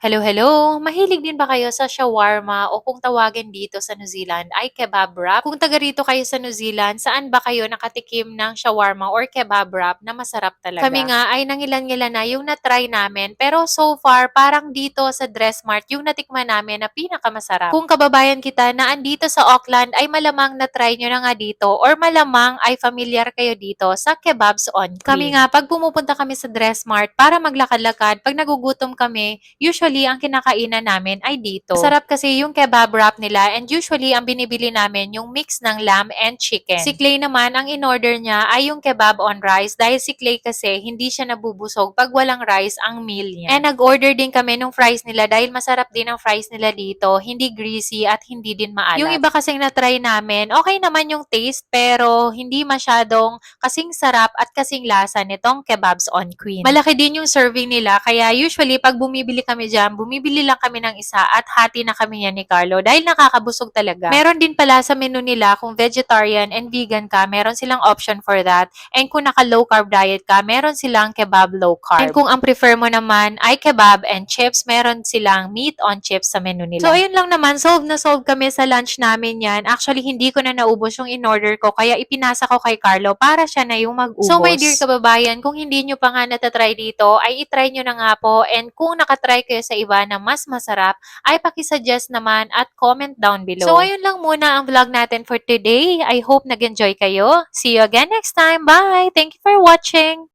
Hello, hello! Mahilig din ba kayo sa shawarma o kung tawagin dito sa New Zealand ay kebab wrap? Kung taga rito kayo sa New Zealand, saan ba kayo nakatikim ng shawarma or kebab wrap na masarap talaga? Kami nga ay nangilan-ngilan na yung na-try namin pero so far parang dito sa Dressmart yung natikman namin na pinakamasarap. Kung kababayan kita na andito sa Auckland ay malamang na-try nyo na nga dito or malamang ay familiar kayo dito sa Kebabs on Queen. Kami nga pag pumupunta kami sa Dressmart para maglakad-lakad, pag nagugutom kami, usually ang kinakainan namin ay dito. Masarap kasi yung kebab wrap nila and usually ang binibili namin yung mix ng lamb and chicken. Si Clay naman, ang in-order niya ay yung kebab on rice dahil si Clay kasi hindi siya nabubusog pag walang rice ang meal niya. And nag-order din kami ng fries nila dahil masarap din ang fries nila dito, hindi greasy at hindi din maalat. Yung iba kasing na-try namin, okay naman yung taste pero hindi masyadong kasing sarap at kasing lasa nitong kebabs on Queen. Malaki din yung serving nila kaya usually pag bumibili kami dyan, bumibili lang kami ng isa at hati na kami yan ni Carlo dahil nakakabusog talaga. Meron din pala sa menu nila kung vegetarian and vegan ka, meron silang option for that. And kung naka low carb diet ka, meron silang kebab low carb. And kung ang prefer mo naman ay kebab and chips, meron silang meat on chips sa menu nila. So ayun lang naman, solve na solve kami sa lunch namin yan. Actually, hindi ko na naubos yung in-order ko kaya ipinasa ko kay Carlo para siya na yung mag-ubos. So my dear kababayan, kung hindi nyo pa nga natatry dito, ay itry nyo na nga po. And kung nakatry kayo sa iba na mas masarap, ay pakisuggest naman at comment down below. So ayun lang muna ang vlog natin for today. I hope nag-enjoy kayo. See you again next time. Bye! Thank you for watching!